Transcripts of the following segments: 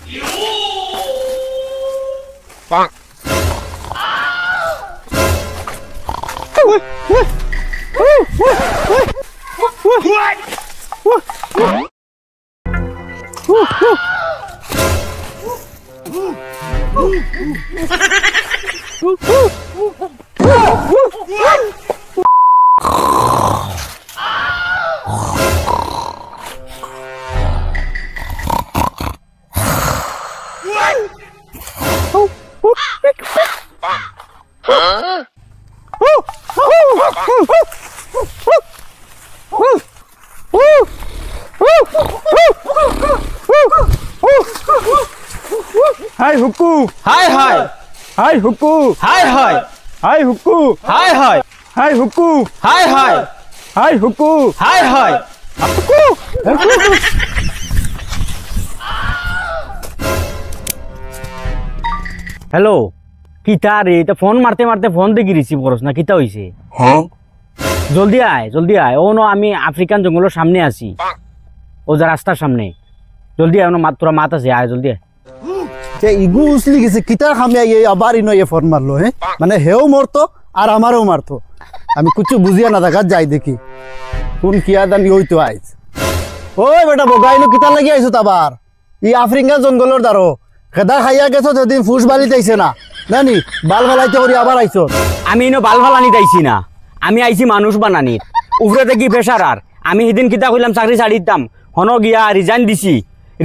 Bonk. Hai huku. Hai hai. Hai huku. Hai hai. Hai huku. Hai hai. Hai huku. Hai hai. Hai huku. Hai hai. Huku. Hello किता रे तो phone मारते मारते phone देखी receive करस ना किता হইছে হ্যাঁ জলদি আয় ও নো আমি আফ্রিকান জঙ্গলের সামনে আছি ও যে রাস্তার সামনে জলদি আয় নো তোরা মাত আছে আয় জলদি আয় যে ইগু উসলি গেছে কিতার খামিয়া এই আবার ইনো এ ফোন মারলো হ্যাঁ মানে হেও মরতো আর আমারও মারতো আমি কিছু বুঝিয়া না দেখা যাই দেখি কোন কিয়া দান হইতো আইজ ওই বেটা বগাইনো কিতা লাগি আইছো তাবার ই আফ্রিকা জঙ্গলের দারো খেদা খাইয়া গেছো যেদিন ফুস বালিতে আইছে না নানি বাল ফালাইতে করি আবার আইছো আমি ইনো বাল ফালানি দাইছি না আমি আইছি মানুষ বানানি উপরে দেখি প্রেসার আর আমি সেদিন কিতা কইলাম চাকরি ছাড়ি দিতাম হন গিয়া রিজাইন দিছি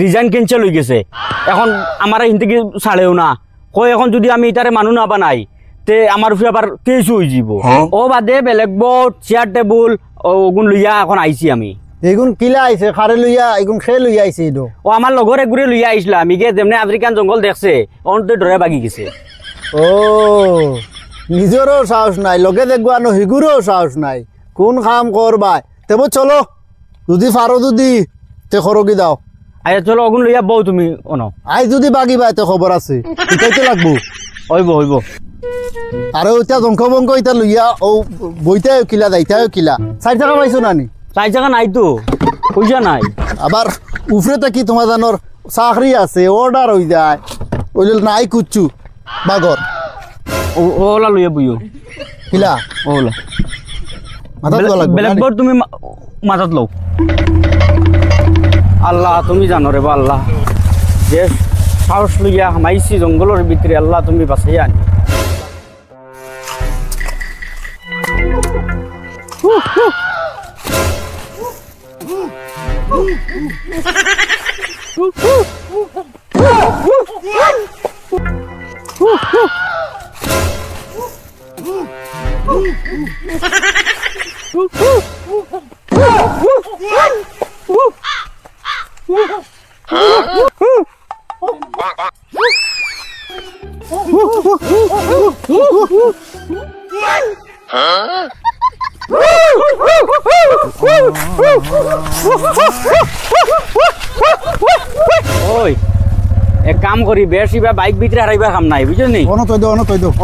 রিজাইন ক্যান্সেল হয়ে গেছে এখন আমার হিন্দি ছাড়েও না কই এখন যদি আমি ইটারে মানুষ না বানাই তে আমার উপরে আবার কেস হয়ে যাব ও বাদে বেলেগ বোর্ড চেয়ার টেবুল ওগুন লইয়া এখন আইছি আমি এগুন কিলা আইছে খারে লইয়া এগুন খে লইয়া আইছে ইদো ও আমার লগর একগুড়ে লইয়া আইসলা আমি গে যেমনি আফ্রিকান জঙ্গল দেখছে অন্ত ডরে বাগি গেছে ও নিজেরও সাহস নাই লগে দেখবা নো হিগুরও সাহস নাই কোন কাম করবা তেবো চলো যদি পারো যদি তে খরগি দাও আচ্ছা চলো ওগুন লইয়া বউ তুমি অনো আই যদি বাগিবা তে খবর আছে ইতাইতে লাগবো হইব আর ওইটা জংখ বংখ ইটা লইয়া ও বইতে কিলা যাইতে কিলা 4 টাকা পাইছো নানি 4 টাকা নাই তো পয়সা নাই আবার উফরেতে কি তোমার জানোর চাকরি আছে অর্ডার হই যায় ওইল নাই কুচ্ছু বাগর ওলা লইয়া বইও কিলা ওলা মাথা তো লাগবে বেলেগ বোর্ড তুমি মাথাত লও আল্লাহ তুমি জানো রে বা আল্লাহ যে সাহস লইয়া হামাইছি জঙ্গলের ভিতরে আল্লাহ তুমি বাঁচাই আনি ওই এক কাম করি বেশি বা বাইক ভিতরে হারাইবা কাম নাই বুঝছো নি অন তৈ দো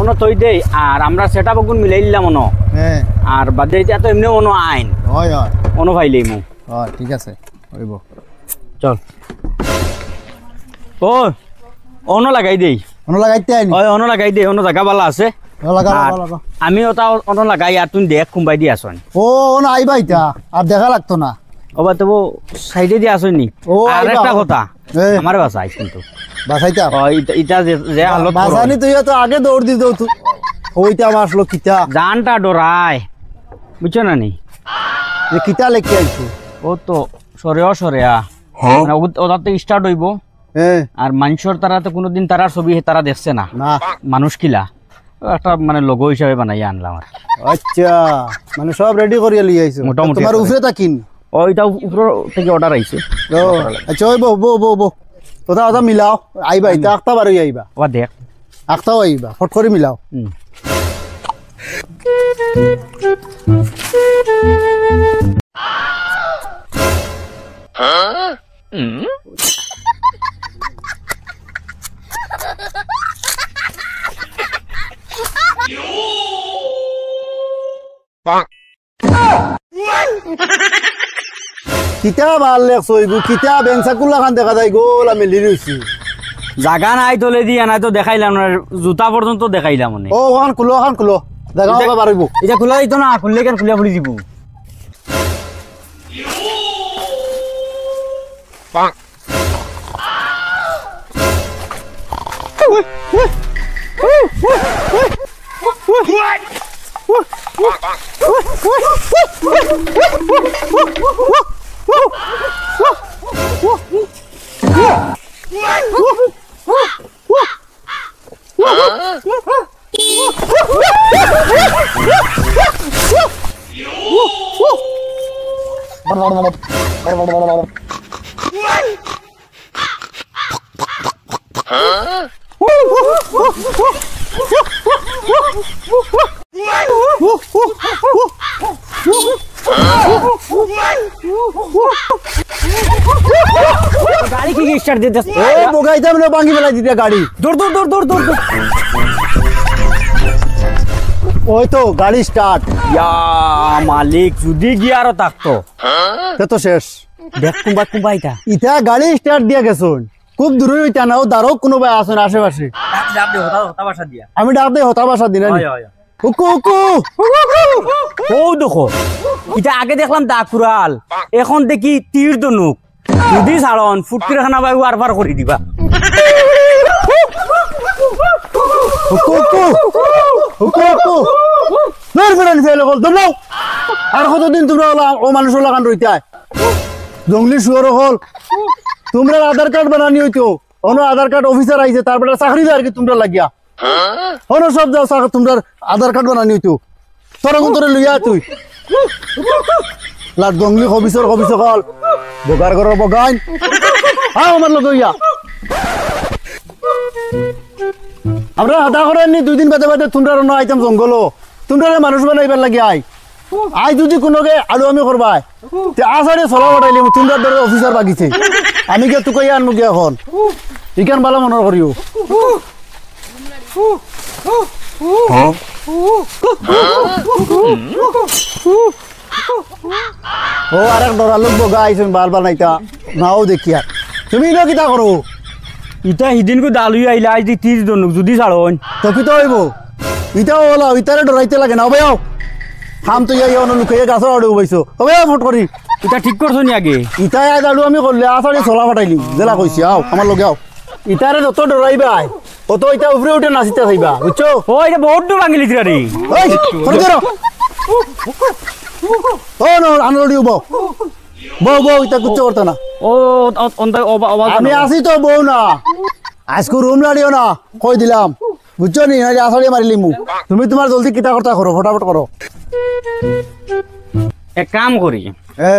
অন তৈ দেই আর আমরা সেটা বগুন মিলাই দিলাম অন হ্যাঁ আর বাদে তো এমনি অন আইন হয় হয় অন ভাইলেই মু হয় ঠিক আছে হইব চল ও অন লাগাই দেই অন লাগাইতে আইনি ওই অন লাগাই দেই অন জায়গা বালা আছে লাগা আর লাগা আমি ওটা অন লাগাই আর তুমি দেখ কুম্বাই দি আসন ও অন আইবা ইটা আর দেখা লাগতো না ওবা তো সাইডে দি আসন নি ও, আর আইবা। একটা কথা এই। আমার বাসা আইছ কিন্তু বাসাইতা ইটা যে হালত বাসানি তুই তো আগে দৌড় দি দৌ তুই ওইটা আসলো কিতা জানটা ডরায় বুঝছো না নি যে কিতা লেখি আইছো ও তো সরেয়া মানে ওটাতে স্টার্ট হইব হ্যাঁ আর মানুষের তারা তো কোনোদিন তারা ছবি তারা দেখছে না না মানুষ কিলা একটা মানে লোগো হিসাবে বানাই আনলাম আর আচ্ছা মানে সব রেডি করিয়া লিয়ে আইছো মোটামুটি তোমার আছে। উফরে তাকিন ওইটা উপর থেকে অর্ডার আইছে ও আচ্ছা ওই বো ওটা ওটা মিলাও আইবা ইটা আখতা বারই আইবা ও দেখ আখতাও আইবা ফট করে মিলাও হুম। Bonk. কিতা ভাল লেখছো ইগু কিতা বেঞ্চাকুল্লা খান দেখা যায় গোল আমি লিরিছি জাগা নাই তলে দিয়া নাই তো দেখাইলাম না, জুতা পর্যন্ত দেখাইলাম মানে। ও ওখান খুলো দেখা হবে পারিব। এটা খোলা দিত না, খুললে কেন খুলে ফুলি দিব। গাড়ি কি স্টার্ট দিতে? ও বগাইতে মানে ভাঙি ফেলাই দিতে গাড়ি। দৌড় দৌড় দৌড় দৌড় দৌড় দৌড়। ওই তো গাড়ি স্টার্ট। ইয়া মালিক, যদি গিয়ারও থাকতো সে তো শেষ। দেখ কুম্বা এটা ইটা গাড়ি স্টার্ট দিয়া গেছুন, খুব দূরে হইতা না, ও দাঁড়ো কোনো ভাই আসুন আশেপাশে। আমি ডাক দে হতা বাসা দিন। হুকু হুকু ও দেখো, এটা আগে দেখলাম দাকুরাল, এখন দেখি তীর ধনুক। যদি ছাড়ন ফুটকির খানা বাই আর পার করে দিবা। হুকু হুকু হুকু হুকু ধর ফেরান ফেলে বল তোমরা। আর কতদিন তোমরা ও মানুষ লাগান রইতে জঙ্গলি শুয়ার হল। তোমরা আধার কার্ড বানানি হইতো, অন্য আধার কার্ড অফিসার আইছে, তারপরে চাকরি দেয় আর কি তোমরা লাগিয়া। অন্য সব যাও তোমরা আধার কার্ড বানানি হইতো, তোরা কোন তোরে লইয়া তুই লাট জঙ্গলি অফিসার হল বগার ঘর বগাইন। আমার লোক ইয়া আমরা হাতা করেননি, 2 দিন বাদে বাদে তোমরা অন্য আইতাম জঙ্গল, তোমরা মানুষ বানাইবার লাগে আই যদি কোনোকে আলু আমি করবাই আসারে চলা বাটাইলি তোমরা ধরে অফিসার বাগিছে। আমি কে তোকে আনবো গে এখন ইকান ভালো মনে করিও। ও আরেক ডরা লোক বগা আইছেন বাল বানাইতা নাও দেখি। আর তুমি ইনো কিতা করো? ইটা সিদিনকো দালুই আইলা, আজ তীর ধনুক যদি ছাড়ন তো কিতা হইব? ইটাও ওলা ইতারে ডরাইতে লাগে না। ভাই খাম তো যাই অন্য লুকাইয়ে গাছর আড়ে উবাইছো। তবে ফট করি এটা ঠিক করছো নি আগে? ইটাই আজ আলু আমি করলে আসারে চলা ফাটাইলি জেলা কইছি। আও আমার লগে আও। ইটারে যত ডরাইবাই অত ইটা উপরে উঠে নাচিতে থাকবা, বুঝছো? ও এটা বহুত দূর ভাঙিলি রে। ওই করে ধরো। ও নো আনলডি উবো বউ ইটা কুচ্ছ করতে না। ও আমি আসি তো বউ না, আজকে রুম লাড়িও না কই দিলাম, বুঝছো নি? আসারে মারিলি মু। তুমি তোমার জলদি কিতা করতা করো, ফটাফট করো। এক কাম করি, এ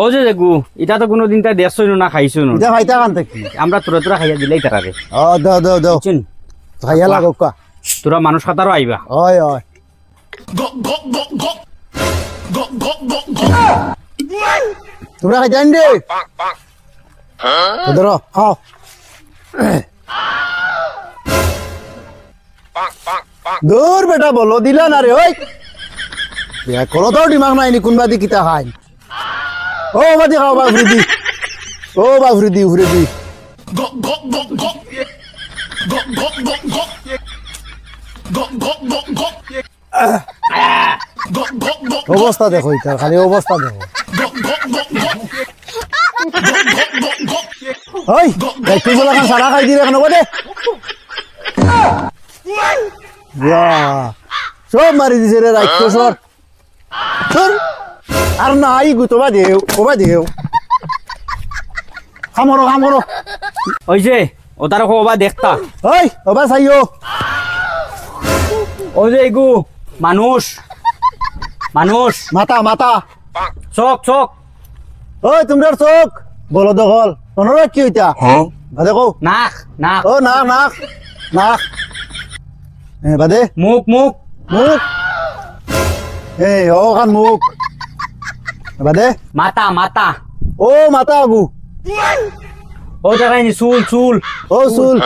ও যে দেখু এটা তো কোনোদিন তাই দেখছো না খাইছো না, ইটা খাইতা কান থেকে আমরা তোরা খাইয়া দিলেই তারারে। ও দাও দাও দাও খাইয়া লাগো কা। তোরা মানুষ খাতারও আইবা। ওই ওই তোমরা খাইতে আন দে ধরো খাও। দূর বেটা বলো দিলা না রে। ওই কোনো তো ডিমাগ নাইনি কোনবা দি কিতা খাই। ও বাদি খাও বাফরিদি, ও বাফরিদি উফরিদি। অবস্থা দেখো ইটা, খালি অবস্থা দেখো। ওই একটু বলা খান সারা খাই দিলে কেন বলে সব মারি দিছে রে রাক্ষসর। আর নাই গুতবা দেও কবা দেও খামরো খামরো। ওই যে ও তার কবা দেখতা। ওই ওবা চাইও ও যে এগু মানুষ মানুষ মাতা মাতা চোখ চোখ। ওই তোমরা চোখ বলো দখল তোমরা কি হইতা দেখো। নাক নাক। ও নাক নাক নাক বাদে মুখ মুখ মুখ। এই ও খান মুখ বাদে মাথা মাথা। ও মাথা আগু। ও জায়গায় চুল চুল। ও চুল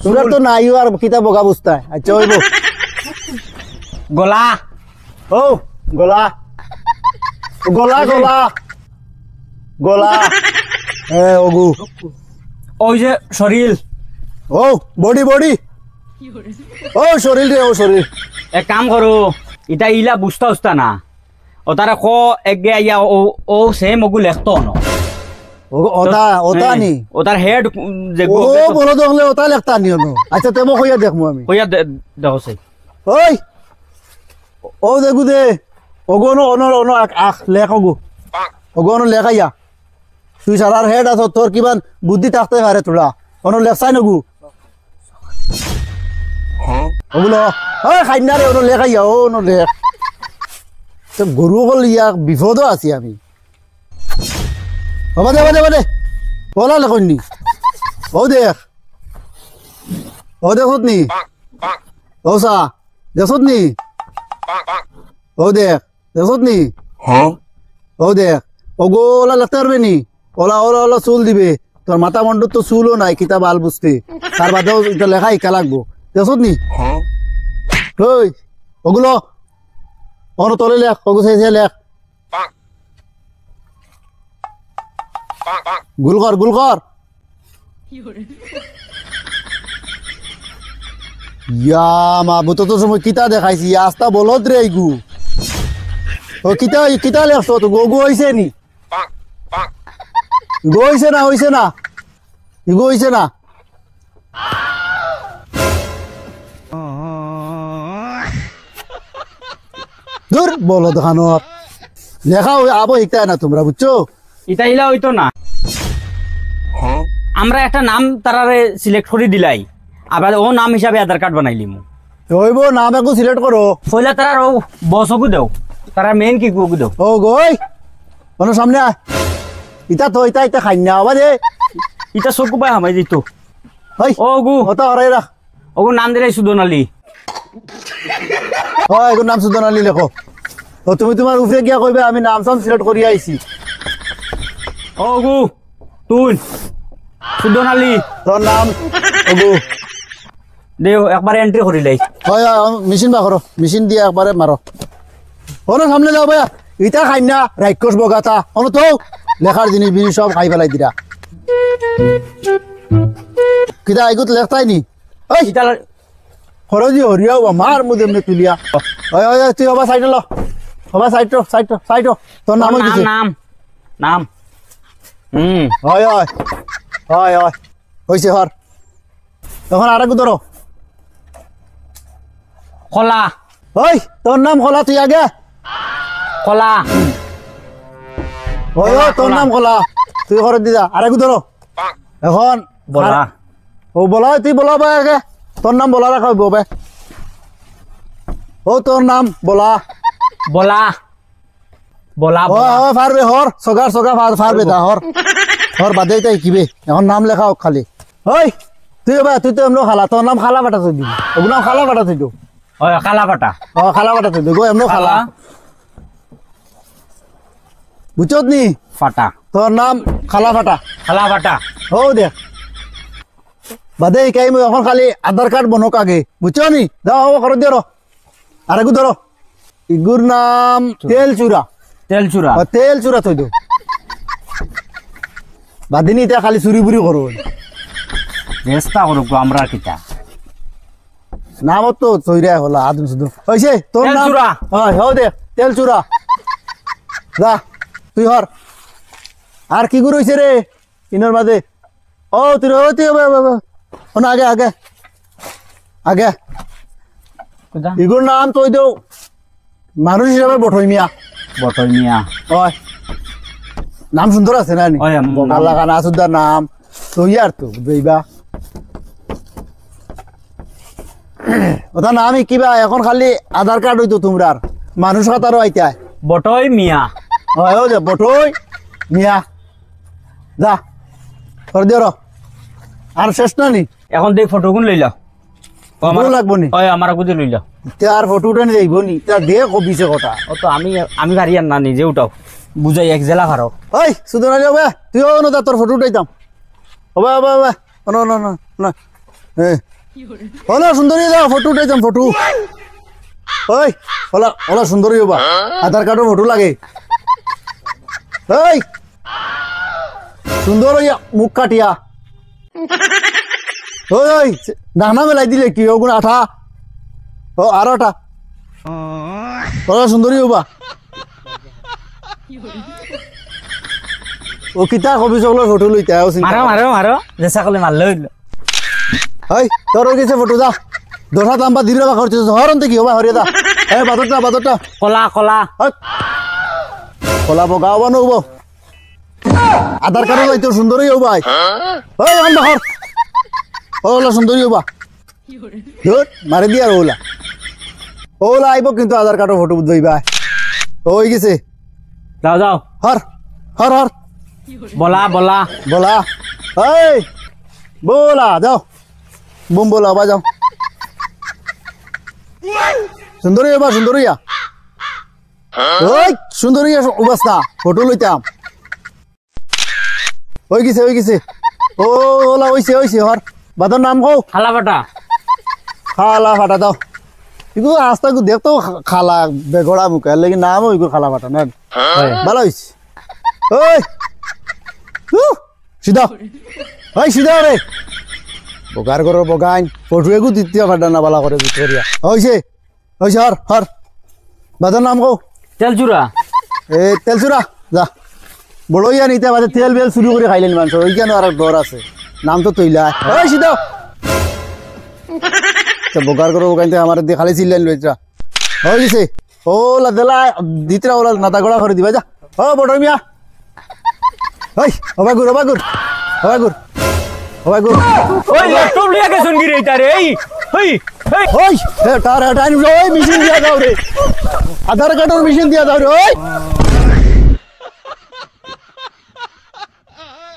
তোমরা তো নাই আর কিতা বগা বুঝতা। আচ্ছা হইব গলা। ও গলা গলা গলা গলা। এ ওগু ওই যে শরীর ও বডি বডি ও শরীর রে ও শরীর এক কাম করো এটা ইলা বুঝতা উস্তা না ও তারা ক এক গে আইয়া ও সেম ওগু লেখতো ন ওটা ওটা নি ও তার হেড যে ও বলো তো হলে ওটা লেখতা নি ono আচ্ছা তেমো কইয়া দেখমু আমি কইয়া দেখো সেই ওই ও দেখু দে ওগো নো অনো অনো আখ লেখ ওগো ওগো অনো লেখাইয়া তুই সারার হেড আছো তোর কিমান বুদ্ধি থাকতে পারে তোরা অনো লেখছাই নগু ওগুলো ওই খাইনা রে অনো লেখাইয়া ও অনো লেখ তো গরু হল ইয়া বিপদও আছি আমি বাবা দে বাদে বাদে বলা লেখনি ও দেখ ও দেখত নি ও সা দেখত নি ও দেখ দেখত নি ও দেখ ওগো ওলা লাগতে পারবে নি ওলা ওলা ওলা চুল দিবে তোর মাথা মন্ডর তো চুলও নাই কিতাব আল বুঝতে তার বাদেও এটা লেখা ইকা লাগবো দেখত নি ওই ওগুলো অন তলে লেখ ওগো সেই লেখ গুলকর গুলকর ইয়া মা বুতো তো সময় কিতা দেখাইছি আস্তা বলদ রে ইগু ও কিতা কিতা লেখছো তো গো হইছে নি গো হইছে না হইছে না ইগো হইছে না দূর বলদ খানোর লেখা আবো ইকতা না তোমরা বুঝছো এটা ইলা হইতো না আমরা একটা নাম তারারে সিলেক্ট করে দিলাই আবার ও নাম হিসাবে আধার কার্ড বানাইলি মু হইব নাম একটু সিলেক্ট করো পয়লা তারার ও বসকু দেও তারা মেন কি কুকু দেও ও গই কোনো সামনে আয় ইতা তো ইতা ইতা খাই না আবার দে ইটা চকু পাই হামাই দিত হই ও গু ওটা হরাই রাখ ওগু নাম দিলাই সুদনালি ও এগুলো নাম সুদন আলী লেখো ও তুমি তোমার উপরে গিয়া কইবে আমি নাম সাম সিলেক্ট করি আইছি ও গু তুই সুদনালি তোর নাম ওগো দেও একবার এন্ট্রি করিলাই হয় মেশিন বা করো মেশিন দিয়ে একবারে মারো ওনো সামনে যাও ভাইয়া ইটা খাই না রাক্ষস বগাতা ওনো তো লেখার জিনিস বিনি সব খাই ফেলাই দিরা কিটা এগুত লেখতাই নি ওই ইটা খরজি হরিয়াও মার মুদে এমনি তুলিয়া ওই ওই তুই হবা সাইড ল হবা সাইড সাইড সাইড তোর নাম নাম কি নাম নাম হয় হয় হয় হয় হইছে হর তখন আর একটু ধরো কলা ওই তোর নাম কলা তুই আগে কলা ওই ও তোর নাম কলা তুই ঘরে দিদা আর একটু ধরো এখন বলা ও বলা তুই বলা ভাই আগে তোর নাম বলা রাখা হবে ও তোর নাম বলা বলা বলা ও ও পারবে হর সগার সগা পারবে দা হর হর বাদে তাই কিবে এখন নাম লেখা হোক খালি ওই তুই বা তুই তো এমন খালা তোর নাম খালা বাটা তুই দিবি ওগুলো নাম খালা বাটা তুই ওই কালা পাটা ও খালা বাটা তুই গো এমন খালা বুঝছত নি ফাটা তোর নাম খালা ফাটা খালা পাটা ও দেখ বাদে কাই মই এখন খালি আধার কার্ড বনক আগে বুঝছো নি দাও হবো ঘর দিও আর একটু ধরো ইগুর নাম তেল চূড়া তেল চূড়া তেল চূড়া থই দিও বাদিনি এটা খালি চুরি বুড়ি করো চেষ্টা করুক আমরা কিটা নাম তো চৈরা হলা আদম সুদম হইছে তোর তেল নাম চূড়া। হয় হও দে তেল চূড়া যা তুই হর আর কি গুরু হইছে রে ইনর মাঝে ও তুই ও তুই না আগে আগে আগে ইগুর নাম তুই দেও মানুষ হিসাবে বঠই মিয়া বটল মিয়া ওই নাম সুন্দর আছে না নি ওই, বকালা কানা সুন্দর নাম তুই আর তো বুঝবা ওটা নামই কিবা এখন খালি আধার কার্ড হইতো তোমরার মানুষ খাতারও আইতা বটই মিয়া হয় ও যে বটই মিয়া যা করে দিও র। আর শেষ না নি এখন দেখ ফটো গুন লইলা ভালো লাগবো নি ওই আমার গুদি লইলা তার ফটো উঠে নিয়ে যাইব নি তার দিয়ে কবিছে কথা ও তো আমি গাড়ি আর না নিজে উঠাও বুঝাই এক জেলা ভাড়ো ওই শুধু না যাবে তুইও না তোর ফটো উঠাইতাম হবে হবে হবে না না না না ওলা সুন্দরী দাও ফটো উঠাইতাম ফটো ওই ওলা ওলা সুন্দরী হবা আধার কার্ডের ফটো লাগে ওই সুন্দর হইয়া মুখ কাটিয়া ওই ওই ডাকনা মেলাই দিলে কি ওগুন আঠা ও আর আঠা সুন্দরী হবা ও কিতা কবি সকলের ফটো লইতে আও মারো মারো মারো জেসা কলে মারলে হইল ওই তোর গেছে ফটো দা দোষা দাম্বা দিলে বা করছিস হরন্তে কি হবা হরিয়া দা এ বাদরটা কলা কলা কলা বগা হবা নব আধার কার্ড লইতে সুন্দরী হবা ওই এখন বাহর ওলা সুন্দরী হবা ধুর মারি দিয়া ওলা ওলা আইব কিন্তু আধার কার্ডের ফটো দইবা ওই গেছে যাও যাও হর হর হর বলা বলা बोला এই बोला যাও বুম बोला বা যাও সুন্দরিয়া ওই সুন্দরিয়া অবস্থা ফটো লইতাম ওই গেছে ও ওলা ওইছে হর বাদর নাম কও খালা বাটা খালা ফাটা দাও ইগো আস্তা গো দেখতো খালা বেগড়া মুখে লাগি নাম ওইগো খালা ফাটা না ভালো হইছে ওই সিধা ওই সিধা রে বগার করো বগাইন ফটো এগু দ্বিতীয় ফাটা না বালা করে ভিতরিয়া হইছে হর বাদর নাম কও তেলচুরা এ তেলচুরা যা বড়ইয়া নিতে বাদে তেল বেল শুরু করে খাইলেন মানুষ ওই কেন আর ডর আছে নাম তো তৈলা ওই সিধা তো বগার করো বগাইন আমার দিয়ে খালি চিল্লাইন লইছা হইছে ওলা দেলা দ্বিতীয় ওলা নাতা গড়া করে দিবা যা ও বড় মিয়া ওই অবাগুর ওই ল্যাপটপ লিয়া কে শুনগি রে তারে এই ওই ওই টাইম ওই মেশিন দিয়া দাও রে আধার কার্ডের মেশিন দিয়া দাও রে ওই